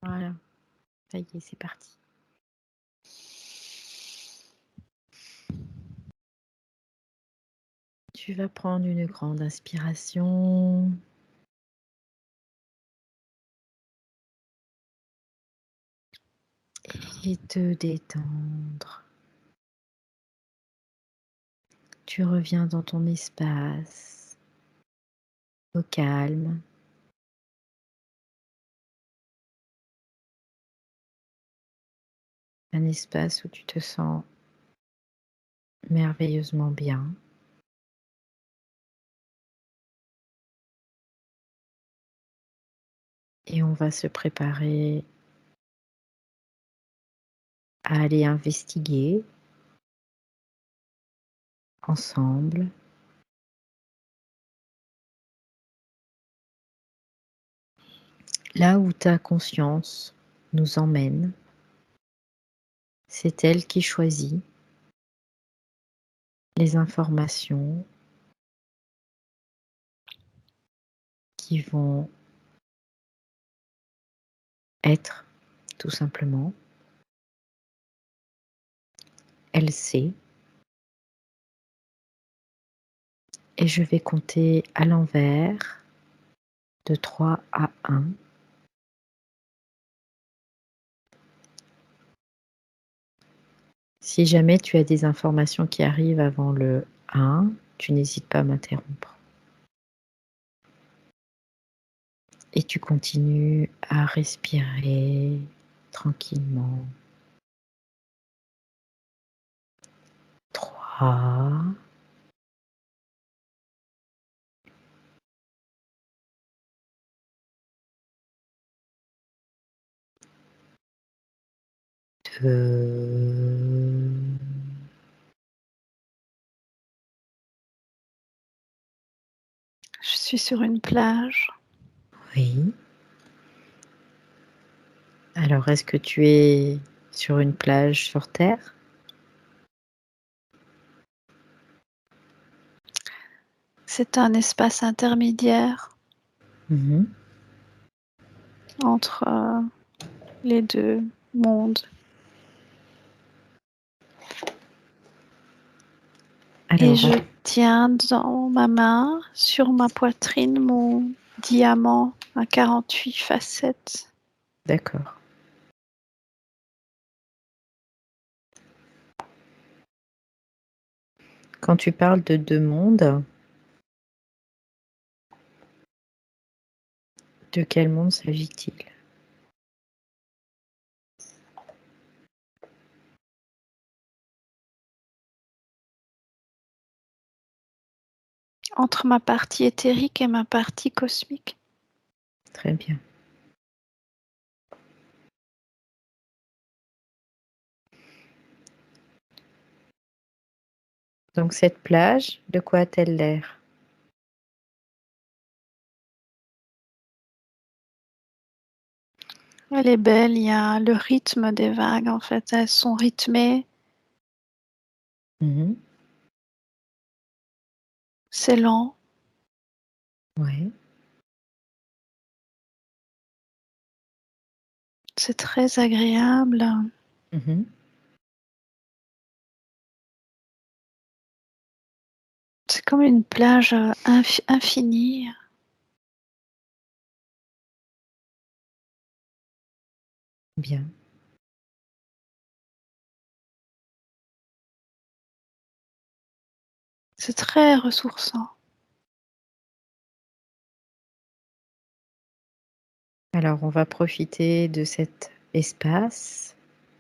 Voilà, ça y est, c'est parti. Tu vas prendre une grande inspiration. Et te détendre. Tu reviens dans ton espace, au calme. Un espace où tu te sens merveilleusement bien. Et on va se préparer à aller investiguer ensemble là où ta conscience nous emmène. C'est elle qui choisit les informations qui vont être, tout simplement. Elle sait. Et je vais compter à l'envers de 3 à 1. Si jamais tu as des informations qui arrivent avant le 1, tu n'hésites pas à m'interrompre. Et tu continues à respirer tranquillement. 3, 2, Je suis sur une plage. oui. Alors, est-ce que tu es sur une plage sur terre? C'est un espace intermédiaire Mmh. entre les deux mondes. Et Alors, je tiens dans ma main, sur ma poitrine, mon diamant à 48 facettes. d'accord. Quand tu parles de 2 mondes, de quel monde s'agit-il? Entre ma partie éthérique et ma partie cosmique. Très bien. Donc cette plage, de quoi a-t-elle l'air? Elle est belle, il y a le rythme des vagues, en fait, elles sont rythmées, Mmh. c'est lent, Ouais. c'est très agréable. Mmh. C'est comme une plage infinie. Bien. C'est très ressourçant. Alors on va profiter de cet espace,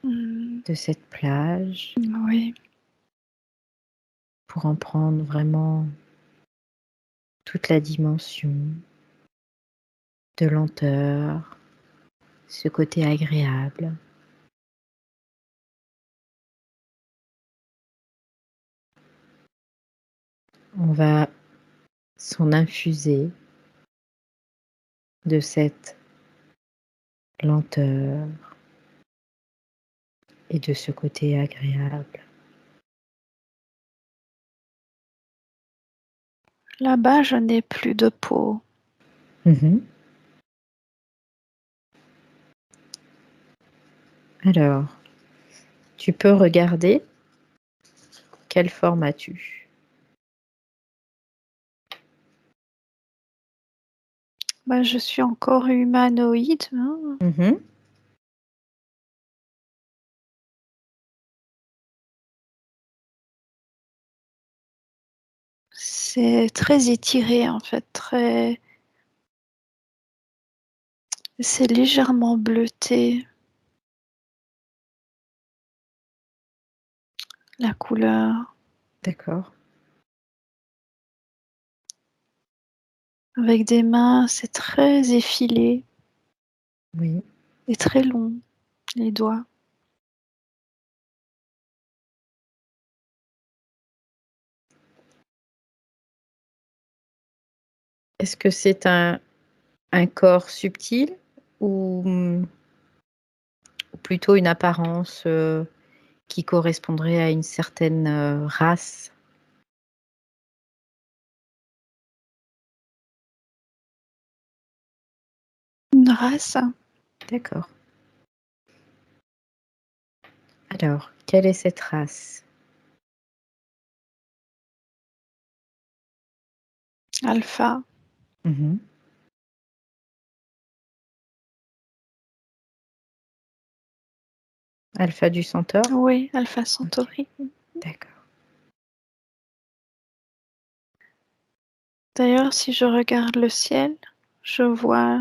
Mmh, de cette plage, oui, pour en prendre vraiment toute la dimension de lenteur, ce côté agréable. On va s'en infuser de cette lenteur et de ce côté agréable. là-bas, je n'ai plus de peau. Mmh. Alors, tu peux regarder quelle forme as-tu? Bah, je suis encore humanoïde, hein. Mmh. C'est très étiré en fait, c'est légèrement bleuté, la couleur. D'accord, Avec des mains, c'est très effilé oui. et très long, les doigts. Est-ce que c'est un corps subtil ou, ou plutôt une apparence, qui correspondrait à une certaine, race? Une race, D'accord. Alors, quelle est cette race? alpha. Mmh. Alpha du Centaure? Oui, Alpha OK, Centauri. d'accord. D'ailleurs, si je regarde le ciel, je vois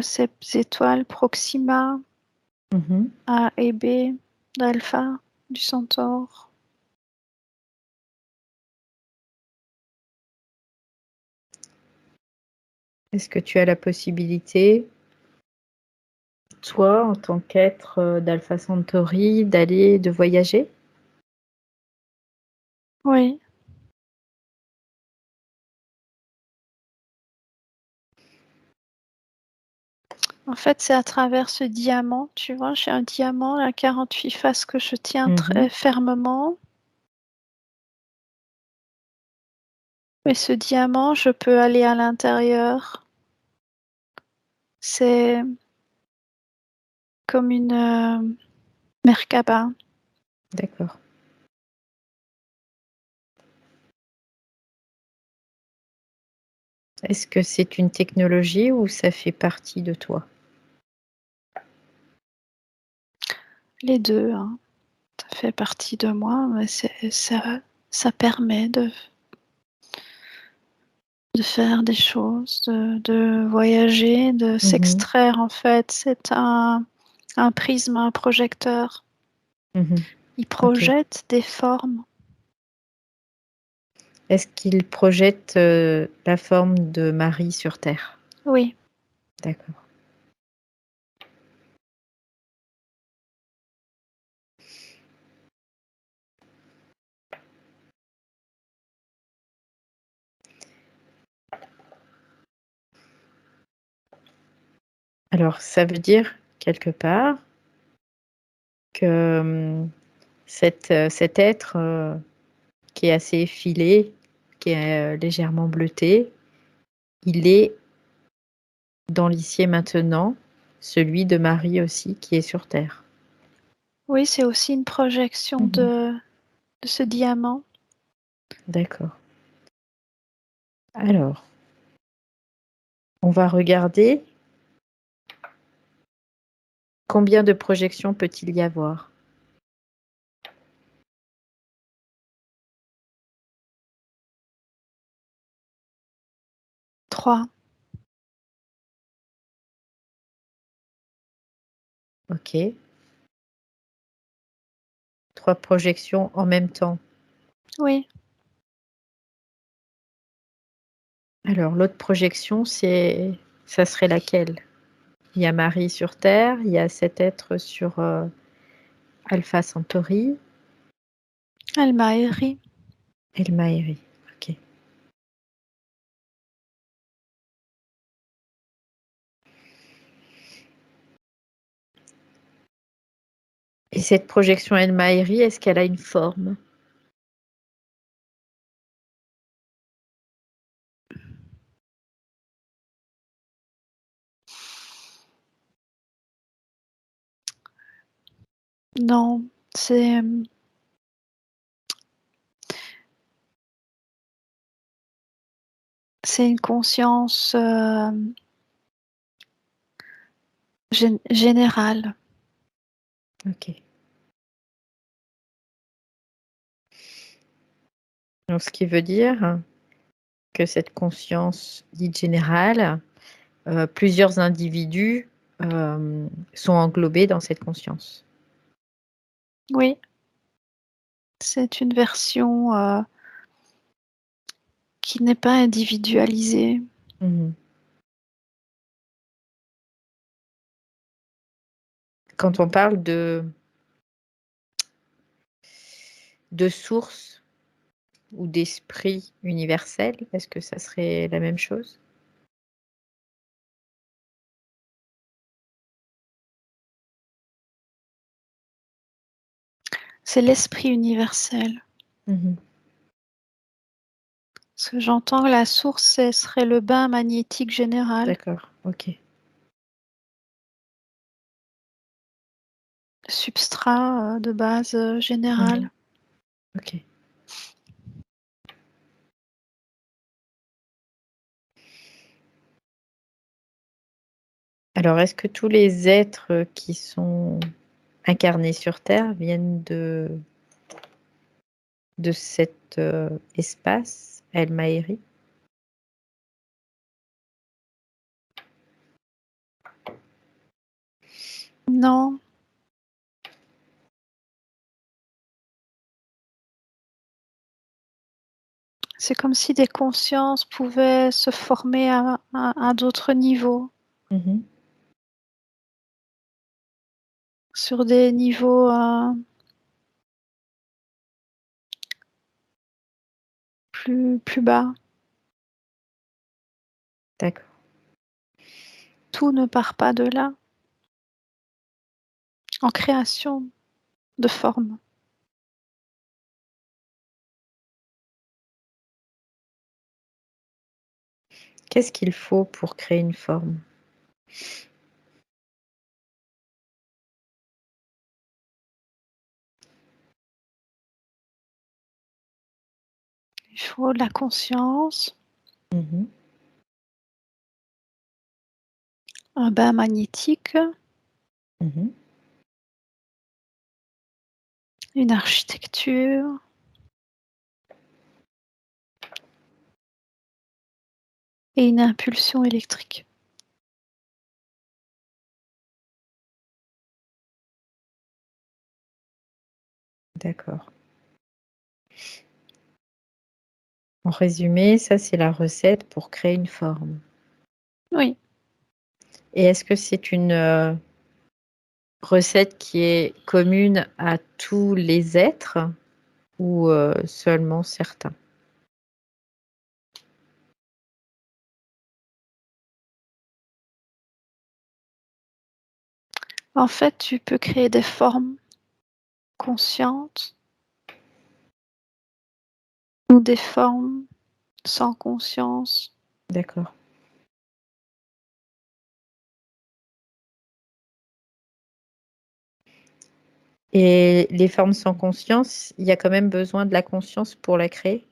ces étoiles Proxima, Mmh. A et B d'Alpha, du Centaure. Est-ce que tu as la possibilité, toi, en tant qu'être, d'Alpha Centauri, de voyager? Oui, en fait, c'est à travers ce diamant, tu vois, j'ai un diamant à 48 faces que je tiens Mmh. très fermement. Et ce diamant, je peux aller à l'intérieur. C'est comme une Merkaba. D'accord. Est-ce que c'est une technologie ou ça fait partie de toi? Les deux, hein. Ça fait partie de moi, mais ça permet de faire des choses, de voyager, de Mmh. s'extraire en fait. C'est un prisme, un projecteur. Mmh. Il OK. projette des formes. Est-ce qu'il projette, la forme de Marie sur terre? Oui, D'accord. Alors ça veut dire, quelque part, que, cet être, qui est assez effilé, qui est, légèrement bleuté, il est dans l'ici et maintenant, celui de Marie aussi qui est sur terre. oui, c'est aussi une projection Mmh. de ce diamant. D'accord. Alors, on va regarder combien de projections peut-il y avoir? 3. OK. 3 projections en même temps. Oui, Alors l'autre projection, ça serait laquelle? Il y a Marie sur terre, il y a cet être sur, Alpha Centauri, Almaheri. et le Maheri. OK. Et cette projection El Maheri, est-ce qu'elle a une forme? Non, c'est une conscience générale. OK. Donc ce qui veut dire que cette conscience dite générale, plusieurs individus, sont englobés dans cette conscience? Oui, c'est une version qui n'est pas individualisée. Mmh. Quand on parle de source ou d'esprit universel, est-ce que ça serait la même chose? C'est l'esprit universel. Mmh. Ce que j'entends, la source, ce serait le bain magnétique général, D'accord, OK. le substrat de base Mmh. général. OK. Alors est-ce que tous les êtres qui sont incarnés sur terre viennent de cet, espace, El Maheri? Non, c'est comme si des consciences pouvaient se former à d'autres niveaux, Mmh. sur des niveaux plus bas. D'accord. Tout ne part pas de là, en création de forme. Qu'est-ce qu'il faut pour créer une forme? Il faut de la conscience, Mmh. un bain magnétique, Mmh. une architecture et une impulsion électrique. D'accord. En résumé, ça, c'est la recette pour créer une forme. Oui, Et est-ce que c'est une, recette qui est commune à tous les êtres ou, seulement certains? en fait, tu peux créer des formes conscientes ou des formes sans conscience. D'accord. Et les formes sans conscience, il y a quand même besoin de la conscience pour la créer?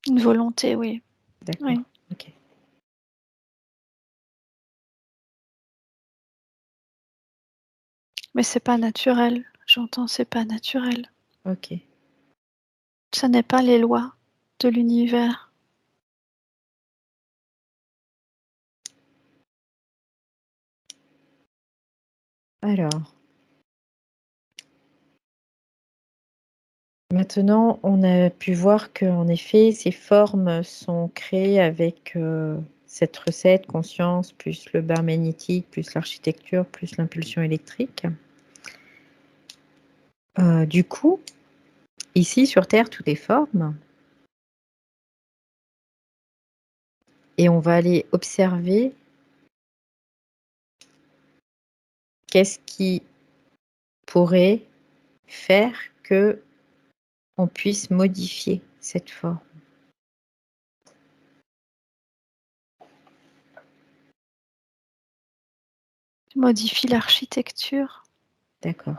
Une volonté, oui. D'accord, Oui, OK, mais c'est pas naturel. J'entends, c'est pas naturel. OK. Ça n'est pas les lois de l'univers. Alors, maintenant, on a pu voir qu'en effet, ces formes sont créées avec, cette recette, conscience, plus le bar magnétique, plus l'architecture, plus l'impulsion électrique. Du coup, ici sur terre, tout est forme et on va aller observer qu'est-ce qui pourrait faire qu'on puisse modifier cette forme. modifie l'architecture. D'accord.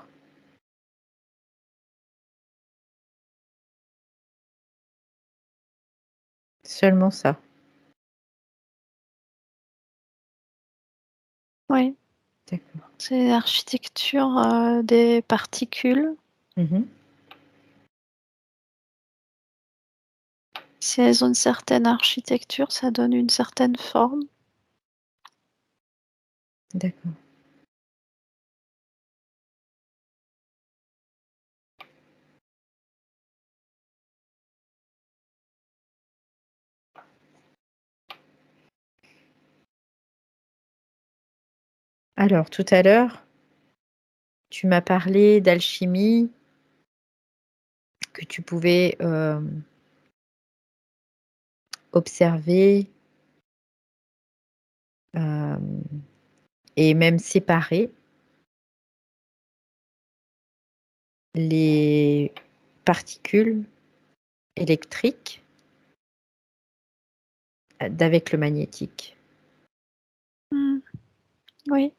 Seulement ça. Oui, D'accord. c'est l'architecture des particules. Mmh. Si elles ont une certaine architecture, ça donne une certaine forme. D'accord. Alors tout à l'heure, tu m'as parlé d'alchimie, que tu pouvais, observer, hem et même séparer les particules électriques d'avec le magnétique. Mmh, oui.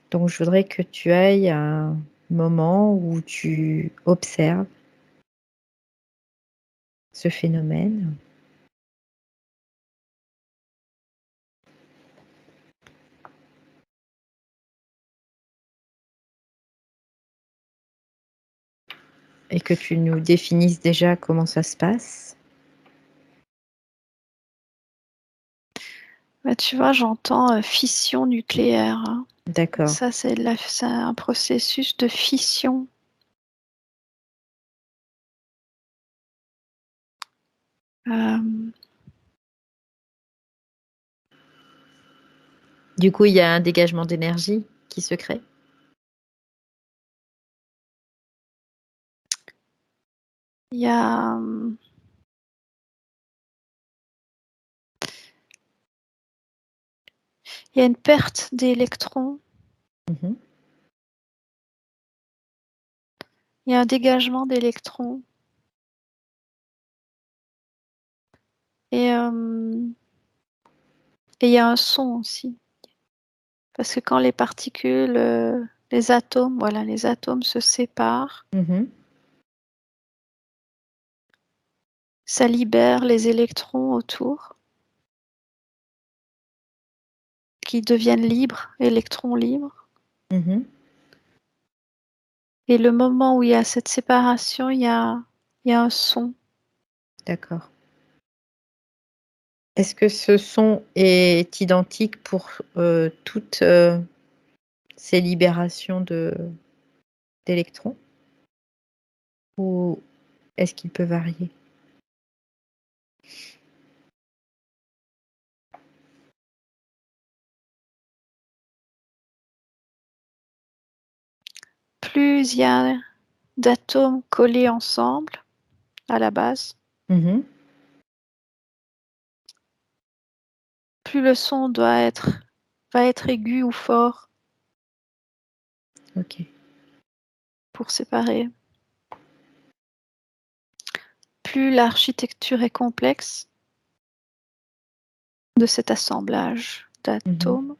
Donc je voudrais que tu ailles à un moment où tu observes ce phénomène et que tu nous définisses déjà comment ça se passe. Bah, tu vois, j'entends, fission nucléaire, hein. D'accord. Ça, c'est un processus de fission. Hem, Du coup, il y a un dégagement d'énergie qui se crée? il y a, mmh, il y a une perte d'électrons, Mmh. il y a un dégagement d'électrons et il y a un son aussi. Parce que quand les particules, les atomes, voilà, les atomes se séparent, Mmh. ça libère les électrons autour qui deviennent libres, électrons libres. Mmh. Et le moment où il y a cette séparation, il y a un son. D'accord. Est-ce que ce son est identique pour, toutes, ces libérations d'électrons? Ou est-ce qu'il peut varier? Plus il y a d'atomes collés ensemble à la base, Mmh. plus le son va être aigu ou fort OK. pour séparer. Plus l'architecture est complexe de cet assemblage Mmh. d'atomes,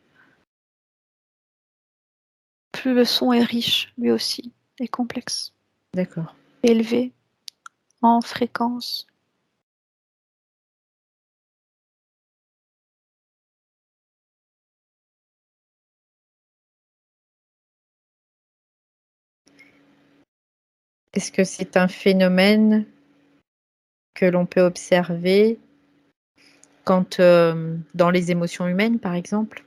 plus le son est riche, lui aussi, et complexe, D'accord. élevé en fréquence. Est-ce que c'est un phénomène que l'on peut observer quand, dans les émotions humaines, par exemple?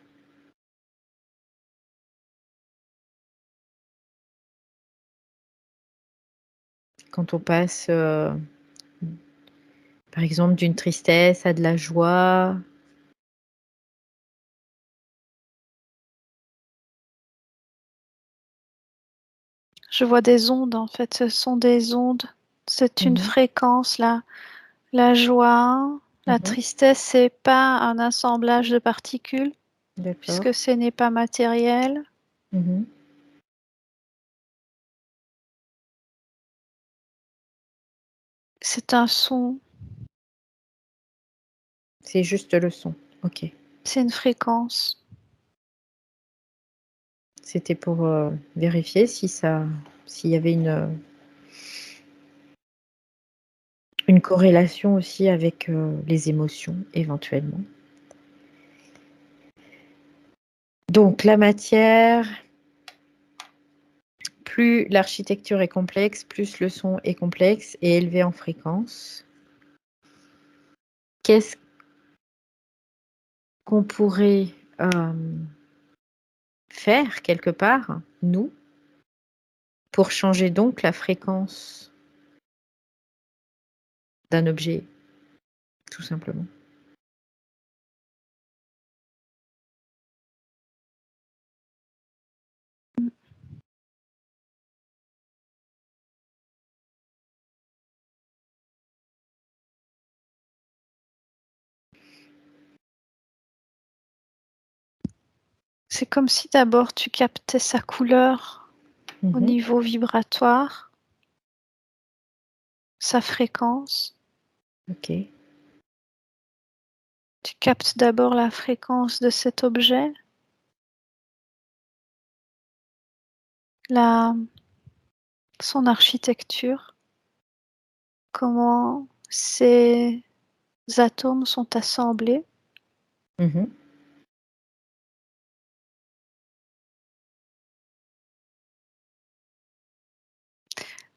Quand on passe, par exemple, d'une tristesse à de la joie? Je vois des ondes, en fait, ce sont des ondes. C'est une Mmh. fréquence, la joie, la Mmh. tristesse, c'est pas un assemblage de particules, D'accord. puisque ce n'est pas matériel. Mmh. C'est un son, C'est juste le son. OK. c'est une fréquence. C'était pour vérifier s'il y avait une corrélation aussi avec les émotions, éventuellement. Donc, la matière, plus l'architecture est complexe, plus le son est complexe et élevé en fréquence. Qu'est-ce qu'on pourrait faire quelque part, nous, pour changer donc la fréquence d'un objet, tout simplement? C'est comme si d'abord tu captais sa couleur au niveau vibratoire, sa fréquence. Ok. Tu captes d'abord la fréquence de cet objet, son architecture, comment ces atomes sont assemblés.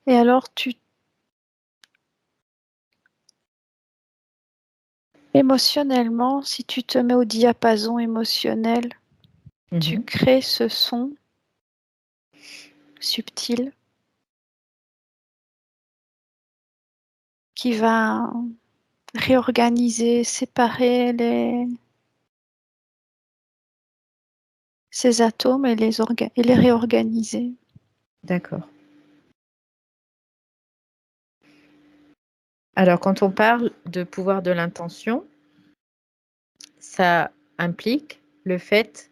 Et alors émotionnellement, si tu te mets au diapason émotionnel, tu crées ce son subtil qui va réorganiser, séparer ces atomes et les réorganiser. D'accord. Alors, quand on parle de pouvoir de l'intention, ça implique le fait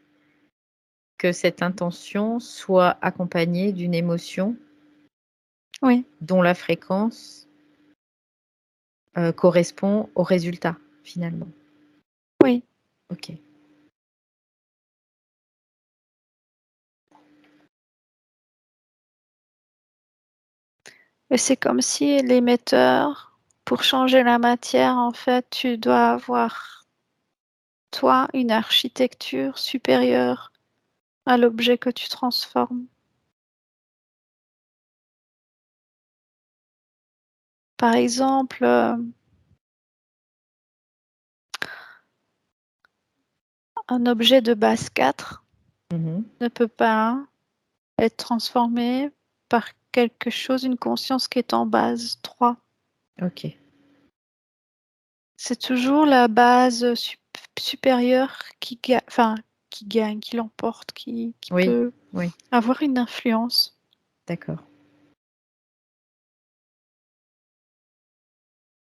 que cette intention soit accompagnée d'une émotion Oui. dont la fréquence correspond au résultat, finalement. Oui. Ok. Et c'est comme si l'émetteur, pour changer la matière, en fait, tu dois avoir, toi, une architecture supérieure à l'objet que tu transformes. Par exemple, un objet de base 4 ne peut pas être transformé par quelque chose, une conscience qui est en base 3. Ok. C'est toujours la base supérieure qui gagne, qui l'emporte, qui peut avoir une influence. D'accord.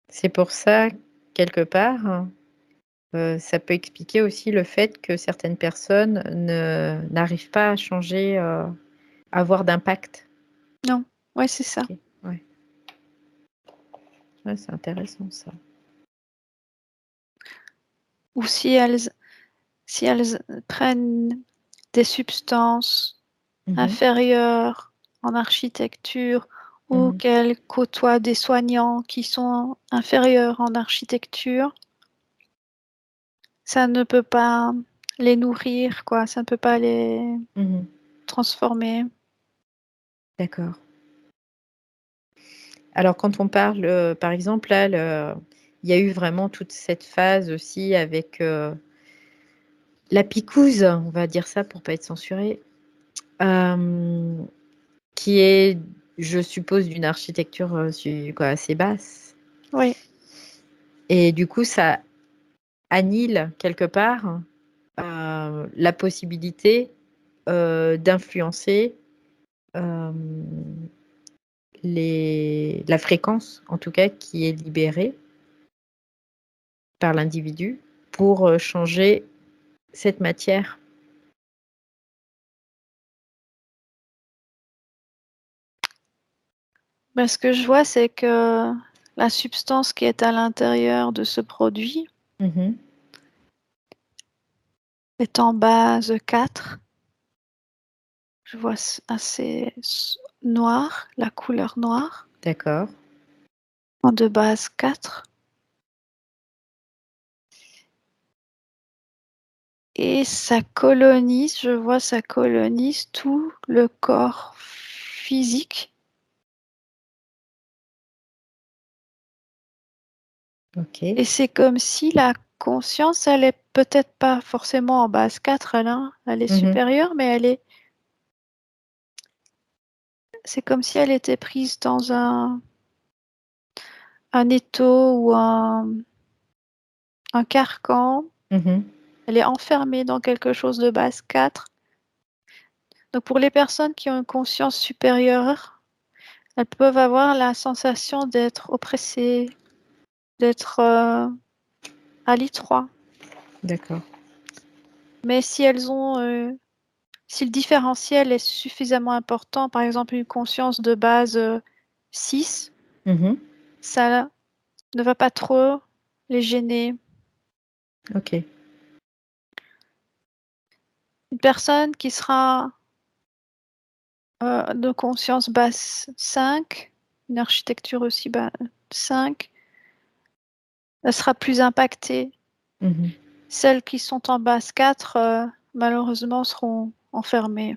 C'est pour ça, quelque part, ça peut expliquer aussi le fait que certaines personnes n'arrivent pas à changer, à avoir d'impact. Non, ouais, c'est ça. Okay. Ouais. Ouais, c'est intéressant ça. Ou si elles prennent des substances inférieures en architecture ou qu'elles côtoient des soignants qui sont inférieurs en architecture, ça ne peut pas les nourrir, quoi. Ça ne peut pas les transformer. D'accord. Alors quand on parle, par exemple, là, il y a eu vraiment toute cette phase aussi avec la picouse, on va dire ça pour pas être censuré, qui est, je suppose, d'une architecture assez basse. Oui. Et du coup, ça annihile quelque part la possibilité d'influencer la fréquence, en tout cas, qui est libérée par l'individu pour changer cette matière. Ben, ce que je vois, c'est que la substance qui est à l'intérieur de ce produit est en base 4 Je vois assez noir, la couleur noire, D'accord. en de base 4. Et je vois ça colonise tout le corps physique. Ok. Et c'est comme si la conscience, elle est peut-être pas forcément en base 4, elle est Mhm. supérieure, mais c'est comme si elle était prise dans un étau ou un carcan. Mhm. Elle est enfermée dans quelque chose de base 4. Donc pour les personnes qui ont une conscience supérieure, elles peuvent avoir la sensation d'être oppressées, d'être à l'étroit. D'accord. Mais si si le différentiel est suffisamment important, par exemple une conscience de base 6, Mhm. ça ne va pas trop les gêner. Ok. Une personne qui sera de conscience basse 5, une architecture aussi basse 5, elle sera plus impactée. Mhm. Celles qui sont en base 4, malheureusement, seront enfermées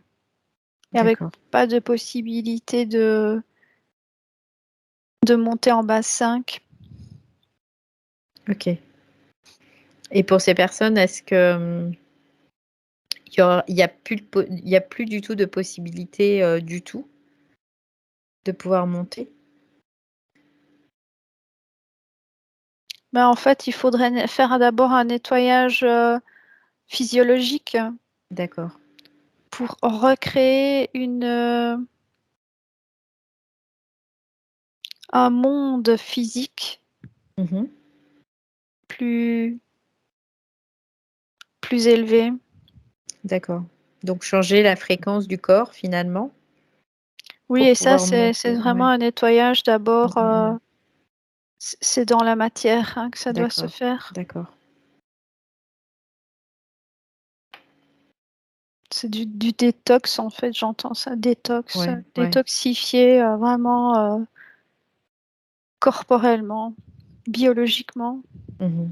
et avec D'accord. pas de possibilité de monter en base 5. Ok. Et pour ces personnes, est-ce que il y a il y a plus du tout de possibilité du tout de pouvoir monter? Mais en fait, il faudrait faire d'abord un nettoyage physiologique D'accord. pour recréer un monde physique Mhm. plus élevé. D'accord. Donc changer la fréquence du corps finalement Oui, pour et ça, pouvoir c'est monter? vraiment Ouais. un nettoyage Mmh d'abord. mh, mmh. C'est dans la matière que ça doit se D'accord, faire. d'accord. C'est du détox, en fait, j'entends ça, détox, Ouais, ouais. détoxifier vraiment corporellement, biologiquement. Mmh mh.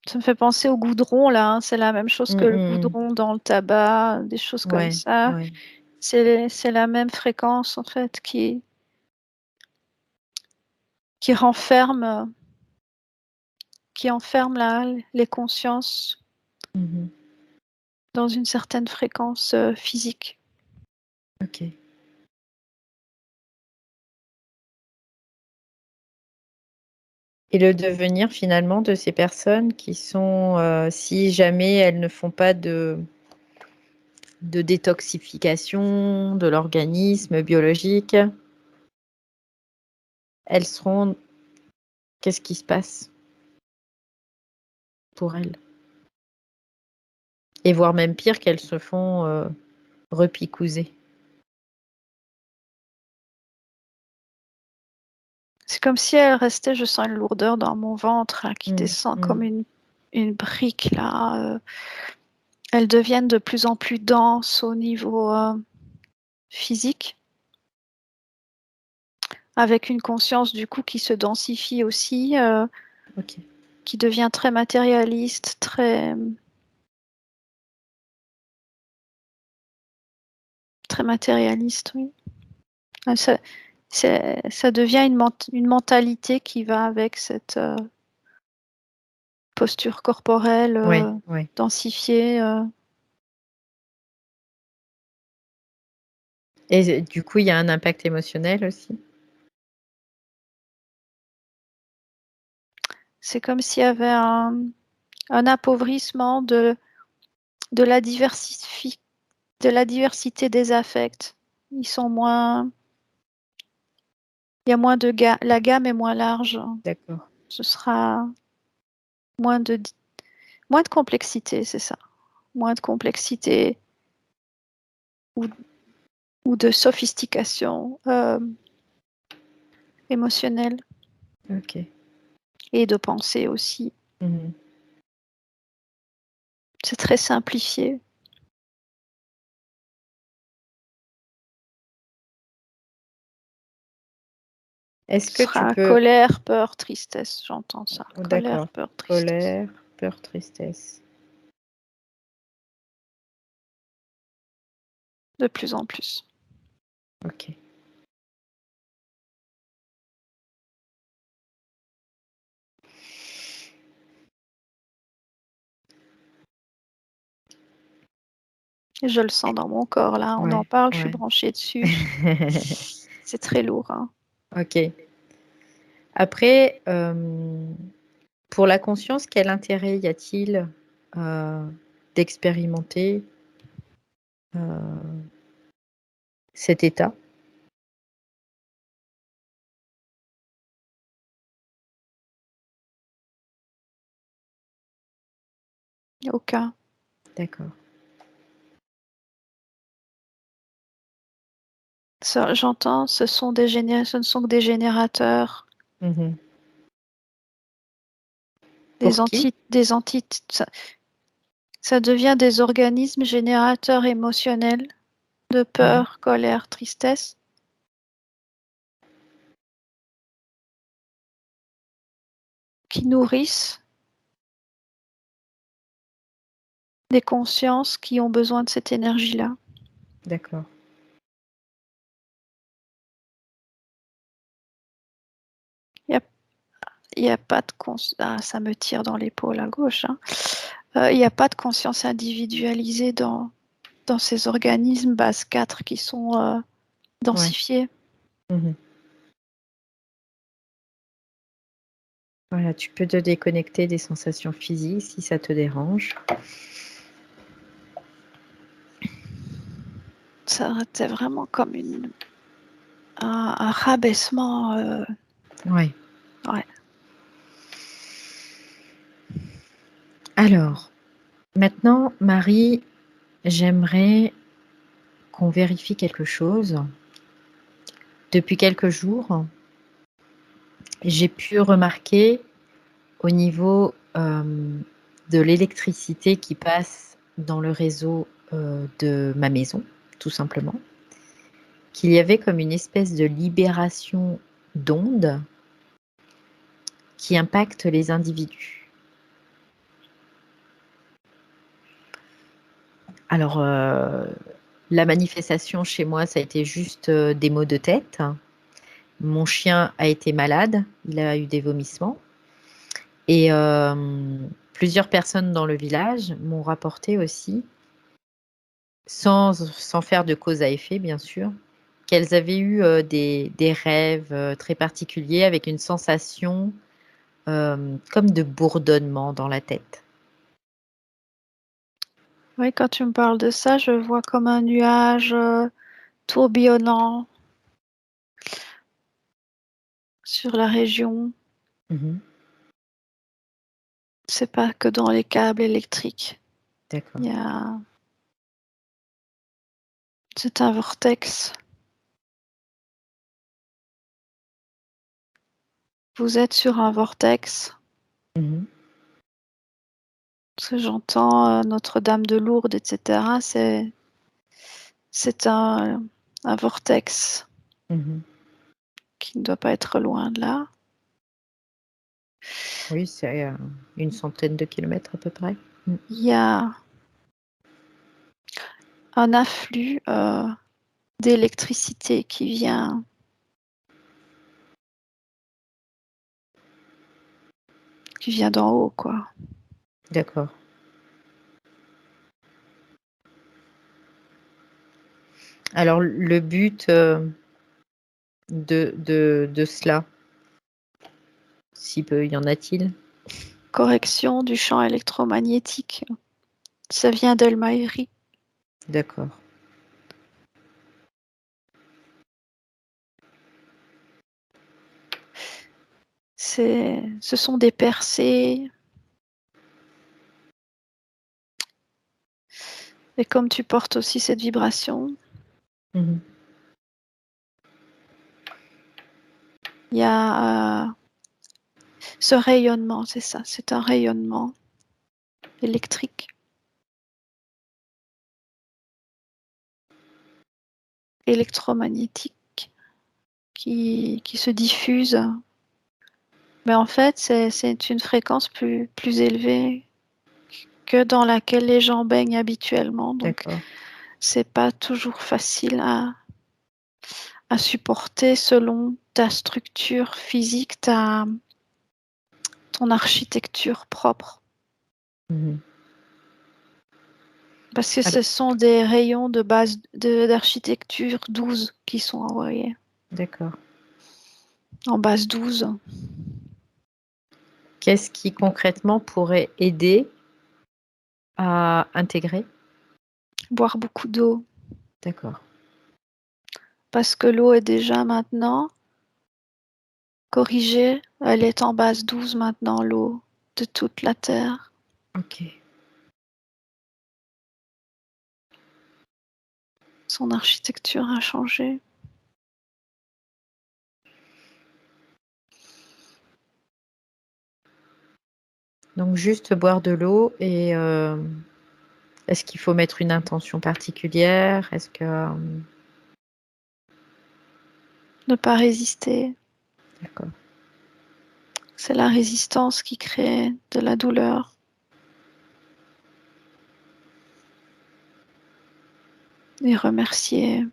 Ça me fait penser au goudron, là, c'est la même chose que Mmh le mh, mmh. goudron dans le tabac, des choses comme Ouais, ça. ouais. C'est la même fréquence, en fait, qui renferme, qui enferme les consciences Mmh mh. dans une certaine fréquence physique. OK. Et le devenir finalement de ces personnes qui sont si jamais elles ne font pas de détoxification de l'organisme biologique, elles seront qu'est-ce qui se passe pour elles? Et voire même pire qu'elles se font repicouser? C'est comme si elle restait, je sens une lourdeur dans mon ventre là, qui Mmh, descend mmh. comme une brique là. Elles deviennent de plus en plus denses au niveau physique, avec une conscience du coup qui se densifie aussi, OK. qui devient très matérialiste, très matérialiste, oui. Ça, ça devient une mentalité qui va avec cette posture corporelle Ouais, ouais. densifiée. Et du coup, il y a un impact émotionnel aussi? C'est comme s'il y avait un appauvrissement de la de la diversité des affects. Ils sont moins, il y a moins de la gamme est moins large. D'accord. Ce sera moins de, moins de complexité, c'est ça. Moins de complexité ou, ou de sophistication émotionnelle OK. et de pensée aussi. Mmh mh. C'est très simplifié. Est-ce Ce que tu sera peux... colère, peur, tristesse, j'entends ça. Oh, Colère, d'accord. peur, tristesse. Colère, peur, tristesse. De plus en plus. Ok. Je le sens dans mon corps, là. On en Ouais, parle, je suis ouais. branchée dessus. C'est très lourd. Hein. Ok. Après, pour la conscience, quel intérêt y a-t-il d'expérimenter cet état? Aucun. D'accord. J'entends, ce ne sont que des générateurs, Mhm. Pour qui? des entités. Ça devient des organismes générateurs émotionnels de Mhm. peur, colère, tristesse, qui nourrissent des consciences qui ont besoin de cette énergie-là. D'accord. Il n'y a pas de conscience. Ah, ça me tire dans l'épaule à gauche. Hein. Il n'y a pas de conscience individualisée dans ces organismes base 4 qui sont Ouais. densifiés. Mhm. Voilà, tu peux te déconnecter des sensations physiques si ça te dérange. C'est vraiment comme un rabaissement. Ouais. Ouais. Alors, maintenant, Marie, j'aimerais qu'on vérifie quelque chose. Depuis quelques jours, j'ai pu remarquer au niveau de l'électricité qui passe dans le réseau de ma maison, tout simplement, qu'il y avait comme une espèce de libération d'ondes qui impacte les individus. Alors, la manifestation chez moi, ça a été juste des maux de tête. Mon chien a été malade, il a eu des vomissements. Et plusieurs personnes dans le village m'ont rapporté aussi, sans faire de cause à effet, bien sûr, qu'elles avaient eu des rêves très particuliers avec une sensation comme de bourdonnement dans la tête. Oui, quand tu me parles de ça, je vois comme un nuage tourbillonnant sur la région. Mhm. C'est pas que dans les câbles électriques. D'accord. Il y a... C'est un vortex. Vous êtes sur un vortex. Mhm. Ce que j'entends, Notre-Dame de Lourdes, etc. C'est un vortex Mhm. qui ne doit pas être loin de là. Oui, c'est une centaine de kilomètres à peu près. Mm. Il y a un afflux d'électricité qui vient d'en haut, quoi. D'accord. Alors, le but de cela, si peu y en a-t-il? Correction du champ électromagnétique. Ça vient d'El-Maïri. D'accord. Ce sont des percées. Et comme tu portes aussi cette vibration, Mhm. il y a ce rayonnement, c'est ça, c'est un rayonnement électrique. électromagnétique qui se diffuse. Mais en fait, c'est une fréquence plus élevée que dans laquelle les gens baignent habituellement. Donc, D'accord. c'est pas toujours facile à supporter selon ta structure physique, ton architecture propre. Mhm. Parce que Alors, ce sont des rayons de base d'architecture 12 qui sont envoyés. d'accord. En base 12. Qu'est-ce qui concrètement pourrait aider à intégrer? Boire beaucoup d'eau. D'accord. Parce que l'eau est déjà maintenant corrigée. Elle est en base 12 maintenant, l'eau de toute la Terre. Ok. Son architecture a changé. Donc juste boire de l'eau et est-ce qu'il faut mettre une intention particulière? Est-ce que Ne pas résister. d'accord. C'est la résistance qui crée de la douleur. Et remercier.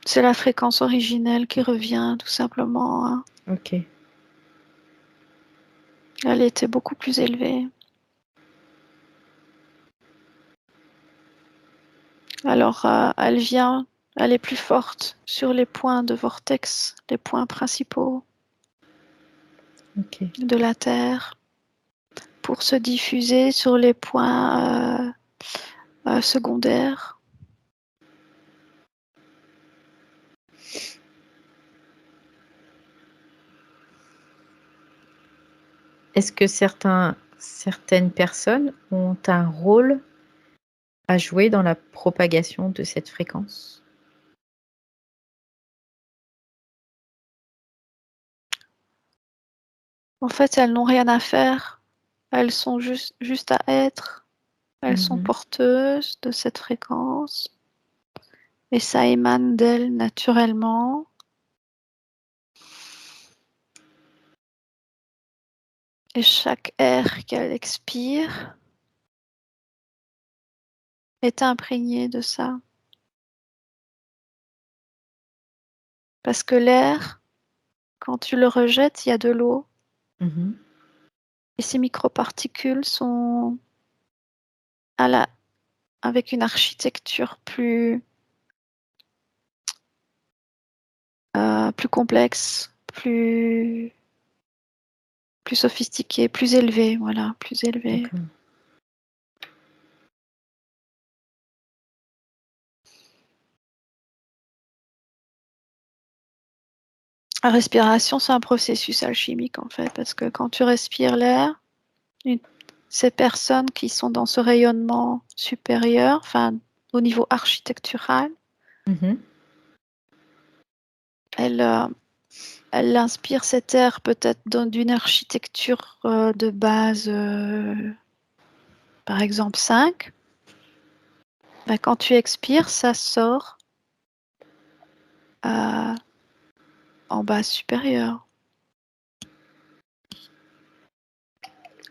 C'est la fréquence originelle qui revient tout simplement, hein. Ok. Elle était beaucoup plus élevée. Alors, elle est plus forte sur les points de vortex, les points principaux Ok. de la Terre, pour se diffuser sur les points secondaires. Est-ce que certaines personnes ont un rôle à jouer dans la propagation de cette fréquence? En fait, elles n'ont rien à faire. Elles sont juste à être. Elles sont Mhm. porteuses de cette fréquence. Et ça émane d'elles naturellement. Et chaque air qu'elle expire est imprégné de ça. Parce que l'air, quand tu le rejettes, il y a de l'eau. Mhm. Et ces microparticules sont avec une architecture plus complexe, plus sophistiquée, plus élevée, voilà, plus élevée. D'accord. La respiration, c'est un processus alchimique en fait, parce que quand tu respires l'air, ces personnes qui sont dans ce rayonnement supérieur, enfin au niveau architectural, Mhm. elles inspirent cet air peut-être d'une architecture de base, par exemple 5. Ben, quand tu expires, ça sort en base supérieure.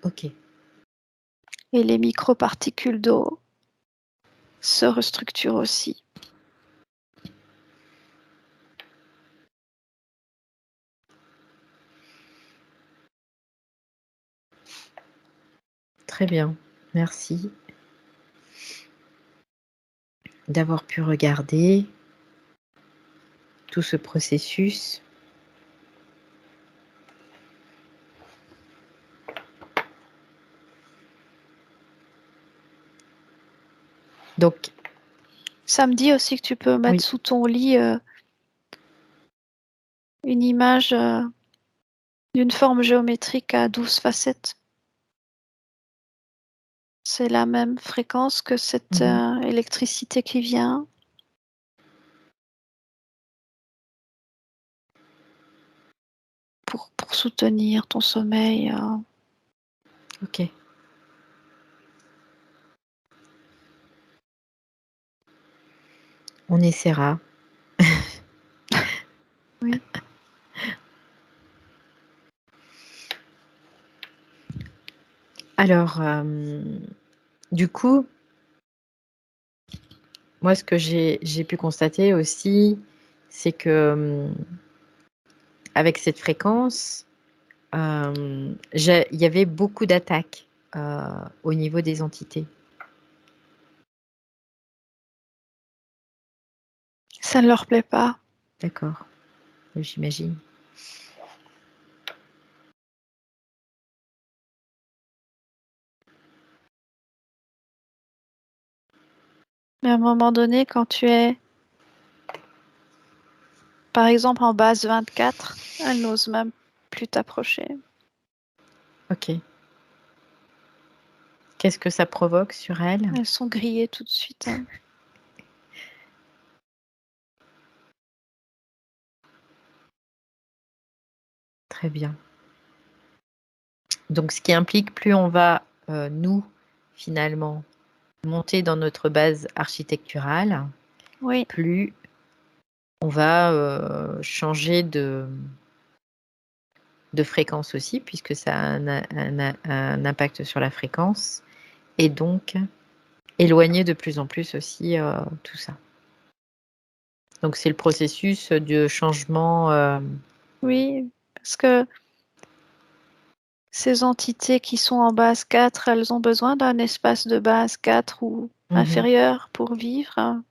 Ok. Et les microparticules d'eau se restructurent aussi. Très bien. Merci d'avoir pu regarder tout ce processus. Donc, Ça me dit aussi que tu peux mettre oui. sous ton lit une image d'une forme géométrique à 12 facettes. C'est la même fréquence que cette Mhm. électricité qui vient. Pour soutenir ton sommeil. Ok. On essaiera. Oui. Alors, du coup, moi, ce que j'ai pu constater aussi, c'est que avec cette fréquence, il y avait beaucoup d'attaques au niveau des entités. Ça ne leur plaît pas. D'accord, j'imagine. Mais à un moment donné, quand tu es, par exemple, en base 24, elles n'osent même plus t'approcher. Ok. Qu'est-ce que ça provoque sur elles? Elles sont grillées tout de suite. Hein. Très bien. Donc, ce qui implique plus on va, nous, finalement, monter dans notre base architecturale, Oui, plus on va changer de fréquence aussi, puisque ça a un impact sur la fréquence, et donc éloigner de plus en plus aussi tout ça. Donc, c'est le processus de changement. oui, parce que ces entités qui sont en base 4, elles ont besoin d'un espace de base 4 ou inférieur pour vivre. Hein.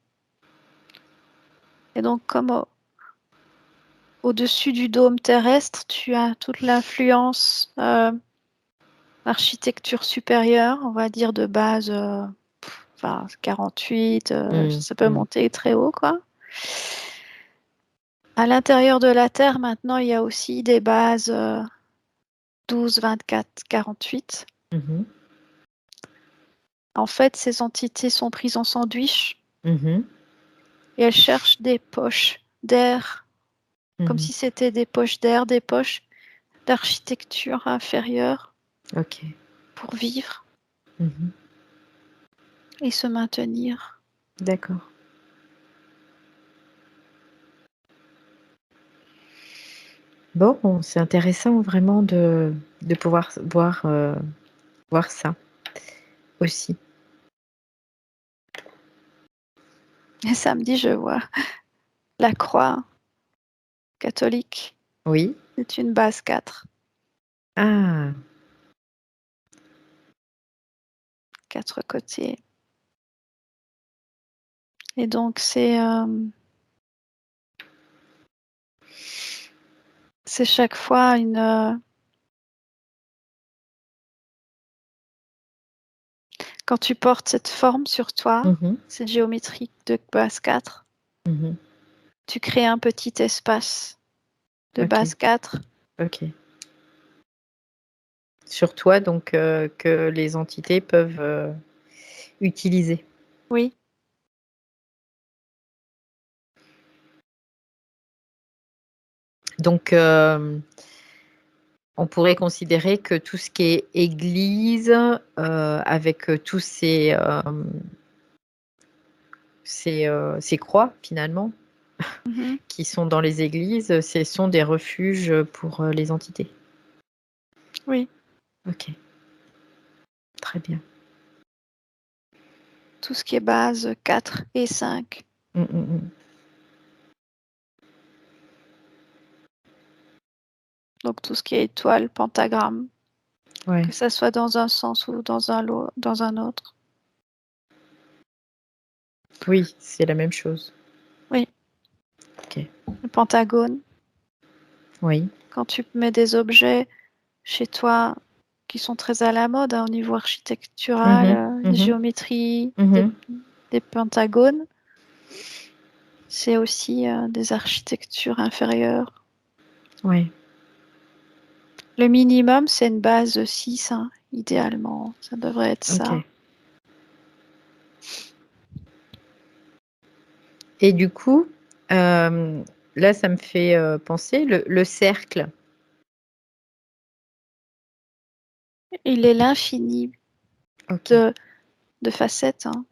Et donc, comme au-dessus du dôme terrestre, tu as toute l'influence architecture supérieure, on va dire de base 48, ça peut monter très haut, quoi. À l'intérieur de la Terre, maintenant, il y a aussi des bases 12, 24, 48. En fait, ces entités sont prises en sandwich et elles cherchent des poches d'air, comme si c'était des poches d'air, des poches d'architecture inférieure pour vivre et se maintenir. D'accord. Bon, c'est intéressant vraiment de pouvoir voir ça aussi. Et samedi, je vois la croix catholique. Oui. C'est une base 4. Ah. 4 côtés. Et donc, c'est chaque fois une... quand tu portes cette forme sur toi, cette géométrie de base 4, tu crées un petit espace de base 4. Ok. Sur toi, donc, que les entités peuvent utiliser. Oui. Donc, on pourrait considérer que tout ce qui est église, avec tous ces croix, finalement, qui sont dans les églises, ce sont des refuges pour les entités. Oui. Ok. Très bien. Tout ce qui est base 4 et 5. Donc, tout ce qui est étoile, pentagramme. Ouais. Que ça soit dans un sens ou dans un autre. Oui, c'est la même chose. Oui. Ok. Le pentagone. Oui. Quand tu mets des objets chez toi qui sont très à la mode au niveau architectural, des géométries, des pentagones, c'est aussi des architectures inférieures. Oui. Le minimum, c'est une base de 6, hein, idéalement. Ça devrait être ça. Ok. Et du coup, là, ça me fait penser, le cercle. Il est l'infini de facettes. Hein.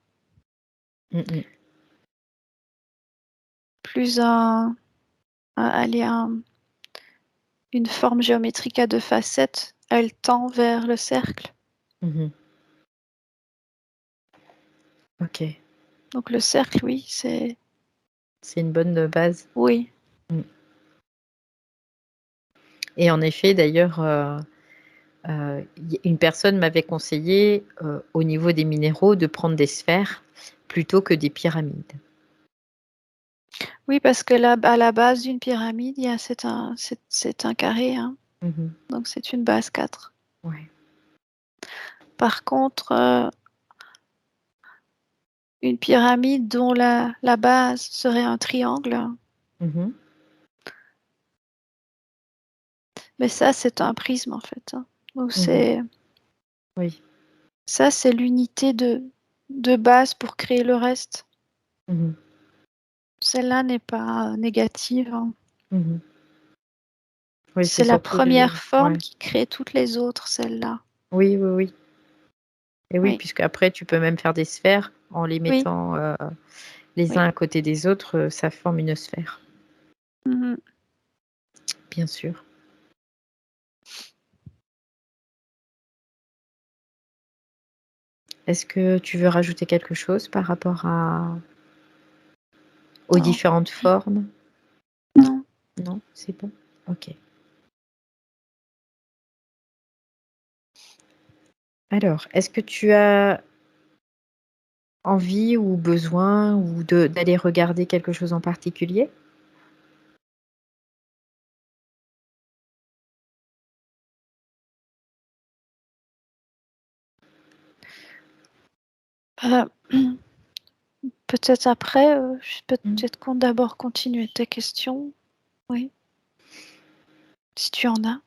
plus une forme géométrique à 2 facettes. Elle tend vers le cercle. Mhm. Ok, Donc le cercle, oui, c'est une bonne base. oui. Mm. Et en effet, d'ailleurs, une personne m'avait conseillé, au niveau des minéraux, de prendre des sphères plutôt que des pyramides. Oui, parce que là, à la base d'une pyramide, c'est un carré, hein. Mhm. Donc c'est une base 4. Ouais. Par contre, une pyramide dont la base serait un triangle, Mhm. mais ça, c'est un prisme en fait, hein. Donc Mhm. Oui. ça, c'est l'unité de base pour créer le reste. Mhm. Celle-là n'est pas négative, hein. Mhm. Oui, c'est C'est la surtout les... première forme Ouais. qui crée toutes les autres, celle-là. Oui, oui, oui. Et oui, Oui, puisque après tu peux même faire des sphères en les oui, mettant les oui. uns à côté des autres, ça forme une sphère, Mhm. bien sûr. Est-ce que tu veux rajouter quelque chose par rapport aux Non, différentes formes? non. Non, c'est bon? Ok. Alors, est-ce que tu as envie ou besoin ou d'aller regarder quelque chose en particulier? Euh, peut-être après, Mm. peut-être qu'on d'abord continuer tes questions. Oui, si tu en as.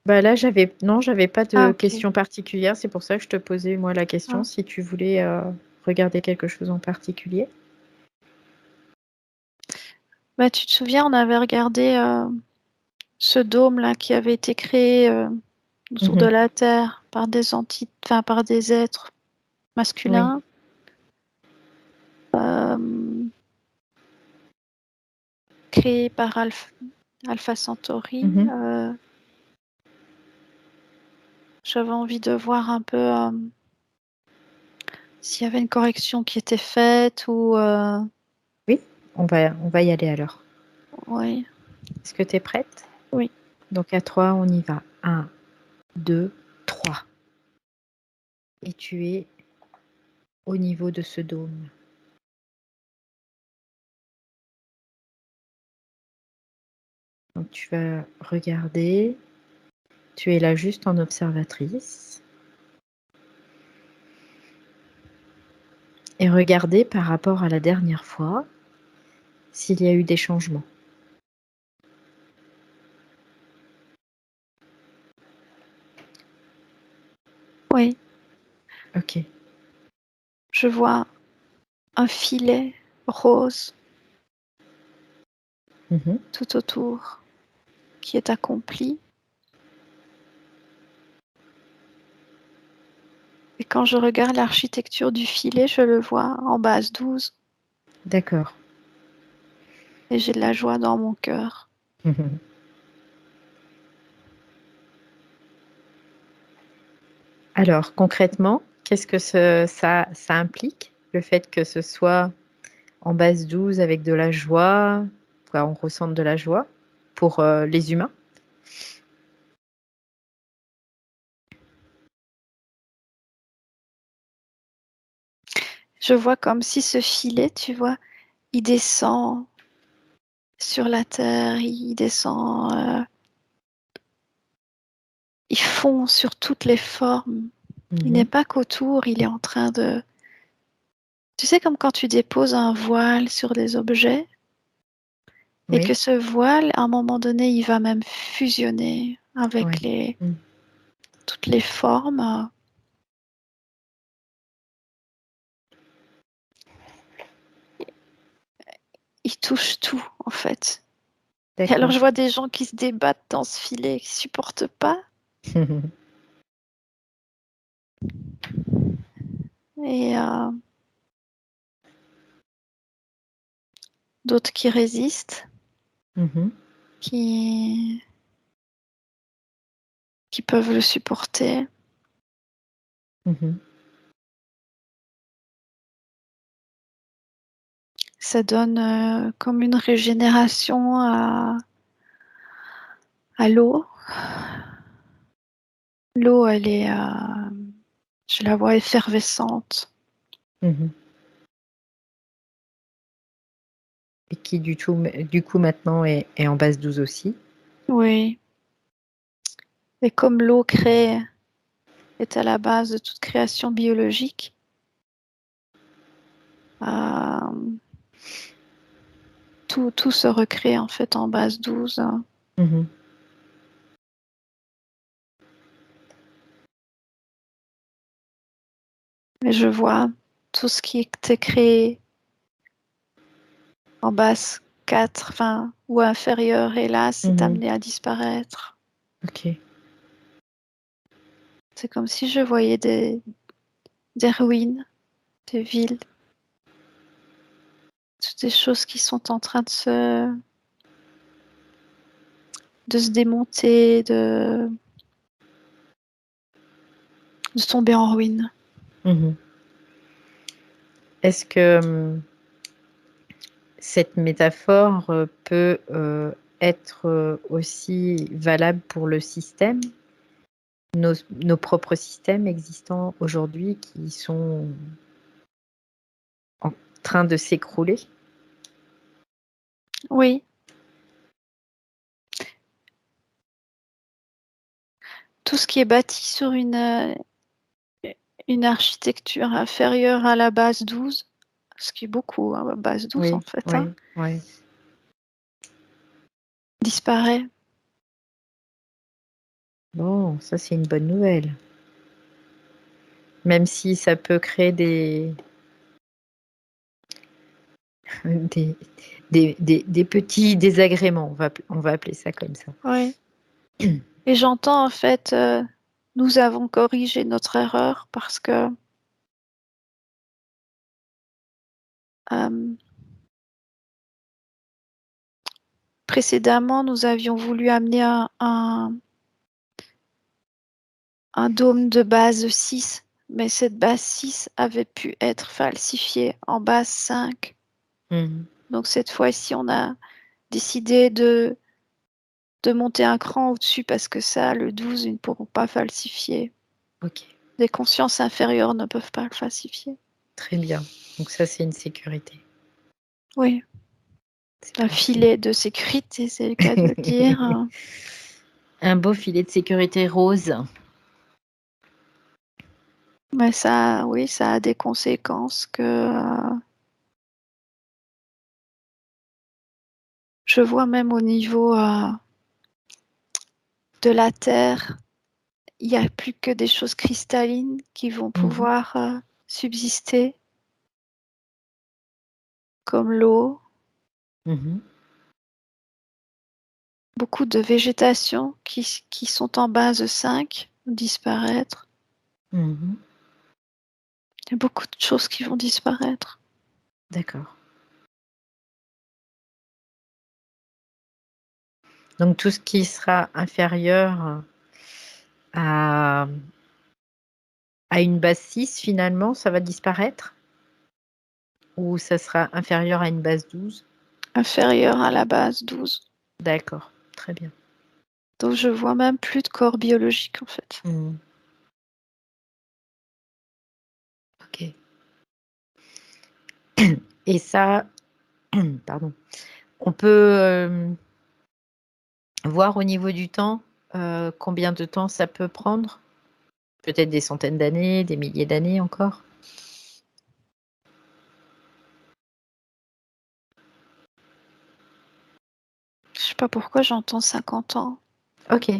Bah là, j'avais pas Ah, de ok. questions particulières. C'est pour ça que je te posais moi la question, Ah. si tu voulais regarder quelque chose en particulier. Bah, tu te souviens, on avait regardé ce dôme-là qui avait été créé autour de Mhm. la Terre par des entités, enfin par des êtres Oui. masculins. euh, Créé par Alpha Centauri. Mhm. J'avais envie de voir un peu s'il y avait une correction qui était faite ou Oui, on va y aller alors. oui, Est-ce que tu es prête? oui. Donc à 3, on y va. 1, 2, 3. Et tu es au niveau de ce dôme. Donc tu vas regarder. Tu es là juste en observatrice. Et regarder par rapport à la dernière fois s'il y a eu des changements. Oui, Ok. je vois un filet rose Mhm. tout autour qui est accompli. Et quand je regarde l'architecture du filet, je le vois en base 12 D'accord. et j'ai de la joie dans mon cœur. Mhm. Alors concrètement, qu'est-ce que ça implique? Le fait que ce soit en base 12 avec de la joie, quoi, on ressente de la joie pour les humains? Je vois comme si ce filet, tu vois, il descend sur la terre, il descend, il fond sur toutes les formes. Il n'est Mhm. pas qu'autour, il est en train de... Tu sais, comme quand tu déposes un voile sur des objets et que Oui, ce voile, à un moment donné, il va même fusionner avec oui. Mm. toutes les formes. Il touche tout, en fait. Et alors, je D'accord. vois des gens qui se débattent dans ce filet, qui supportent pas. Et d'autres qui résistent, Mhm. qui peuvent le supporter. Mhm. Ça donne comme une régénération à l'eau. L'eau, elle est, je la vois effervescente. Mhm. Et qui du coup maintenant est en base 12 aussi. Oui. Et comme l'eau est à la base de toute création biologique, euh, tout se recrée en fait en base 12. Mhm. Et je vois tout ce qui était créé en base 4, enfin, ou inférieur, et là, c'est Mhm. amené à disparaître. Ok. C'est comme si je voyais des ruines, des villes, toutes des choses qui sont en train de se démonter, de tomber en ruine. Mhm. Est-ce que cette métaphore peut être aussi valable pour le système, nos propres systèmes existants aujourd'hui qui sont en train de s'écrouler? Oui, tout ce qui est bâti sur une architecture inférieure à la base 12, ce qui est beaucoup, hein, base 12 en Oui, fait, hein, oui, oui. disparaît. Bon, ça c'est une bonne nouvelle. Même si ça peut créer des, des petits désagréments, on va appeler ça comme ça. Oui. Et j'entends en fait, nous avons corrigé notre erreur parce que euh, précédemment, nous avions voulu amener un dôme de base 6, mais cette base 6 avait pu être falsifiée en base 5. Mhm. Donc cette fois-ci, on a décidé de monter un cran au-dessus parce que ça, le 12, ils ne pourront pas falsifier. Ok, Les consciences inférieures ne peuvent pas le falsifier. très bien. Donc ça c'est une sécurité. Oui, C'est un parfait. filet de sécurité, c'est le cas de le dire. Un beau filet de sécurité rose. Mais ça, oui, ça a des conséquences que je vois même au niveau de la Terre. Il n'y a plus que des choses cristallines qui vont Mhm. pouvoir subsister, comme l'eau. Mhm. Beaucoup de végétation qui sont en base 5 vont disparaître. Mhm. Il y a beaucoup de choses qui vont disparaître. D'accord. Donc tout ce qui sera inférieur à, à une base 6, finalement, ça va disparaître? Ou ça sera inférieur à une base 12? Inférieur à la base 12. D'accord, très bien. Donc je vois même plus de corps biologique en fait. Mhm. Ok. Et ça, pardon, on peut voir au niveau du temps combien de temps ça peut prendre? Peut-être des centaines d'années, des milliers d'années encore? Je sais pas pourquoi j'entends 50 ans. Ok,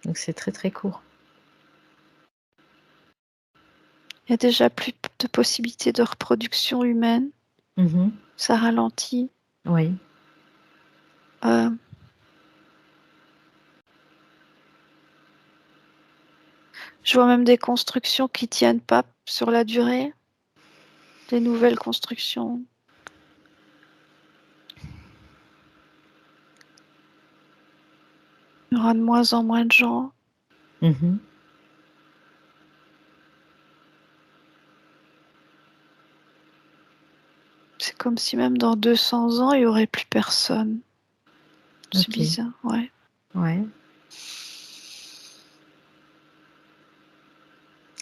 donc c'est très très court. Il y a déjà plus de possibilités de reproduction humaine. Mhm. Ça ralentit. Oui. Euh, je vois même des constructions qui tiennent pas sur la durée. Des nouvelles constructions. aura de moins en moins de gens. Mhm. C'est comme si même dans 200 ans, il n'y aurait plus personne. C'est Ok. bizarre, ouais. Ouais.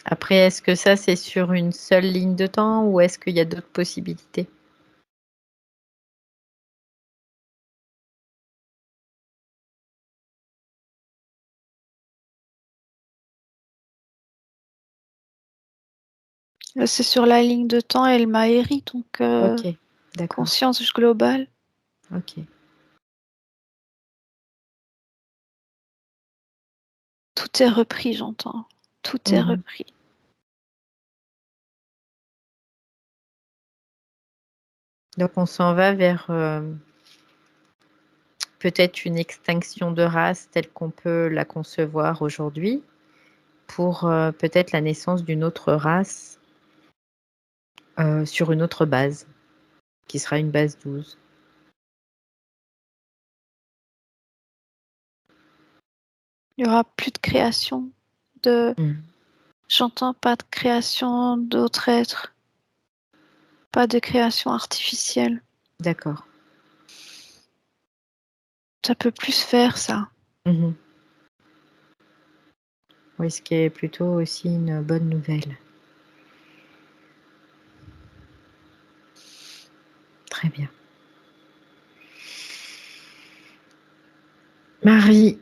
Après, est-ce que ça, c'est sur une seule ligne de temps ou est-ce qu'il y a d'autres possibilités? Là, c'est sur la ligne de temps El Maheri, donc Ok, d'accord. conscience globale. Ok. Tout est repris, j'entends. Tout est Mhm. repris. Donc, on s'en va vers peut-être une extinction de race telle qu'on peut la concevoir aujourd'hui pour peut-être la naissance d'une autre race sur une autre base, qui sera une base 12. Il n'y aura plus de création de. Mhm. J'entends pas de création d'autres êtres, pas de création artificielle. D'accord. Ça peut plus se faire, ça. Mhm. Oui, ce qui est plutôt aussi une bonne nouvelle. Très bien. Marie,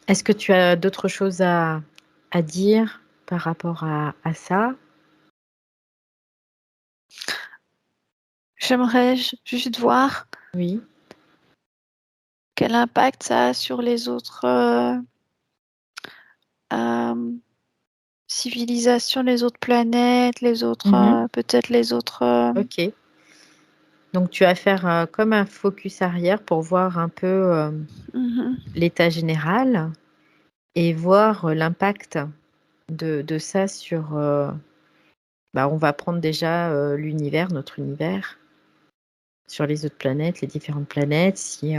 est-ce que tu as d'autres choses à dire par rapport à ça? J'aimerais juste voir Oui. quel impact ça a sur les autres euh, civilisations, les autres planètes, les autres, Mhm. peut-être les autres. Ok. Donc, tu vas faire comme un focus arrière pour voir un peu Mhm. l'état général et voir l'impact de ça sur... bah, on va prendre déjà l'univers, notre univers, sur les autres planètes, les différentes planètes, si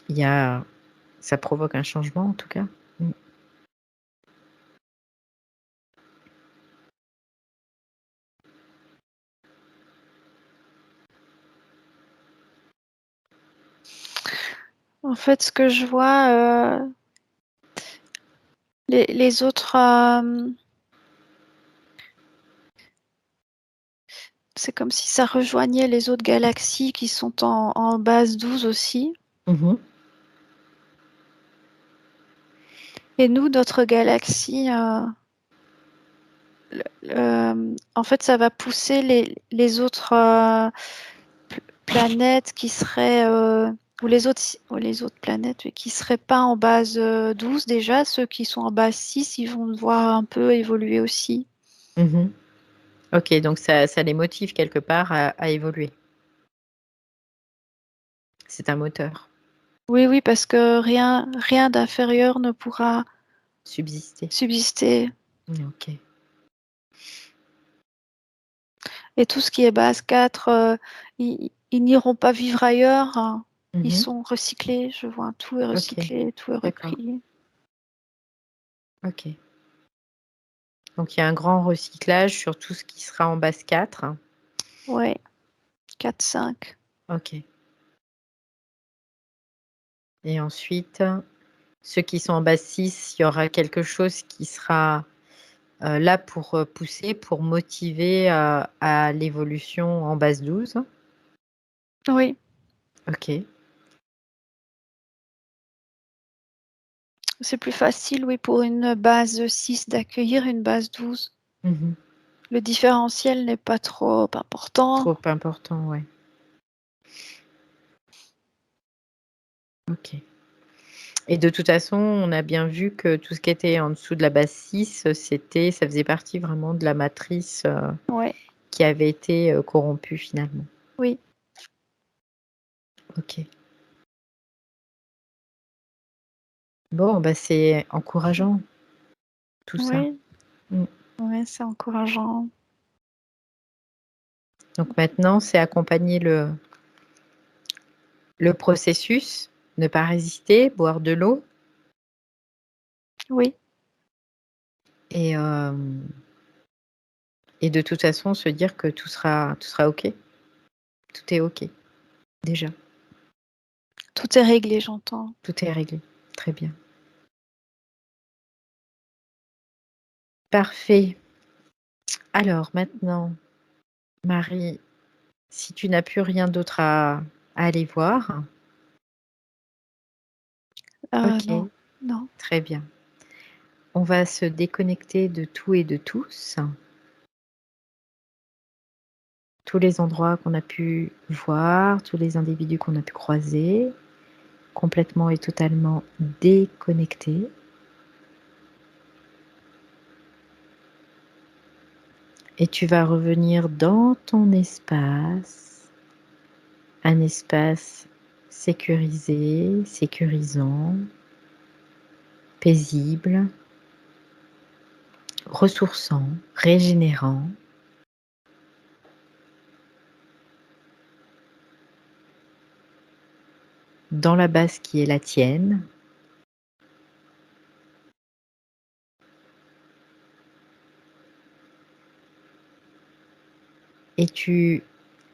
il y a, ça provoque un changement en tout cas. Mm. En fait, ce que je vois, les autres, c'est comme si ça rejoignait les autres galaxies qui sont en base 12 aussi. Mhm. Et nous, notre galaxie, en fait, ça va pousser les autres planètes qui seraient, ou les autres planètes oui, qui seraient pas en base 12 déjà, ceux qui sont en base 6, ils vont devoir un peu évoluer aussi. Mhm. Ok, donc ça les motive quelque part à évoluer. C'est un moteur, Oui, oui, parce que rien d'inférieur ne pourra subsister. subsister. Ok. Et tout ce qui est base 4, ils n'iront pas vivre ailleurs, hein. Ils Mhm. sont recyclés, je vois, tout est Ok, recyclé, tout est d'accord. repris. Ok. Donc il y a un grand recyclage sur tout ce qui sera en base 4. Ouais, 4, 5. Ok. Et ensuite, ceux qui sont en base 6, il y aura quelque chose qui sera là pour pousser, pour motiver à l'évolution en base 12. Oui, Ok. c'est plus facile, oui, pour une base 6 d'accueillir une base 12. Mhm. Le différentiel n'est pas trop important. Trop important, ouais. Ok. Et de toute façon, on a bien vu que tout ce qui était en dessous de la base 6, ça faisait partie vraiment de la matrice Ouais, qui avait été corrompue finalement. oui, Ok. Bon, bah c'est encourageant tout ça. oui, Mm. oui, c'est encourageant. Donc maintenant, c'est accompagner Le processus, ne pas résister, boire de l'eau Oui, et de toute façon se dire que tout sera OK. Tout est OK, déjà. tout est réglé, j'entends. Tout est réglé. Très bien. Parfait. Alors maintenant, Marie, si tu n'as plus rien d'autre à aller voir, Non, OK, non. très bien. On va se déconnecter de tout et de tous. Tous les endroits qu'on a pu voir, tous les individus qu'on a pu croiser, complètement et totalement déconnectés. Et tu vas revenir dans ton espace, un espace sécurisé, sécurisant, paisible, ressourçant, régénérant. Dans la base qui est la tienne. Et tu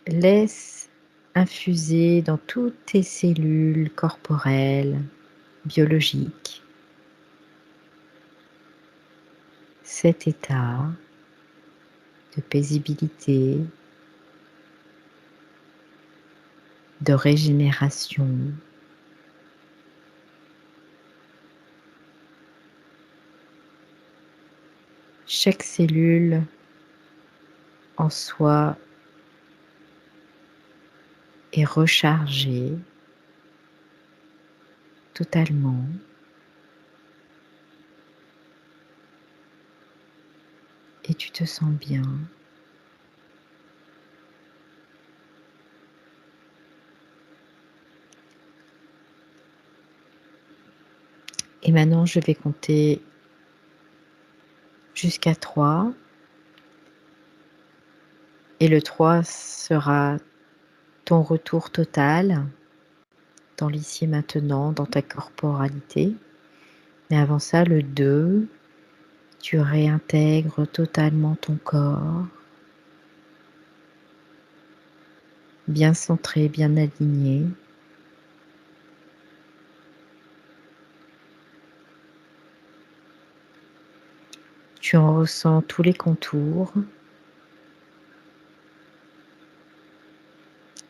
laisses infuser dans toutes tes cellules corporelles, biologiques, cet état de paisibilité, de régénération. Chaque cellule en soi est rechargée totalement. Et tu te sens bien. Et maintenant, je vais compter jusqu'à 3. Et le 3 sera ton retour total dans l'ici et maintenant, dans ta corporalité. Mais avant ça, le 2, tu réintègres totalement ton corps, bien centré, bien aligné. Tu en ressens tous les contours.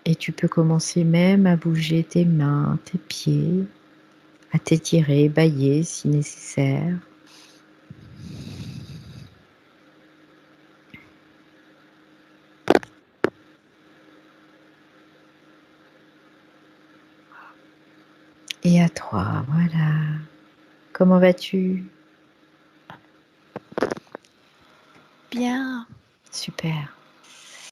Et tu peux commencer même à bouger tes mains, tes pieds, à t'étirer, bâiller si nécessaire. Et à 3, voilà. Comment vas-tu? Bien. Super.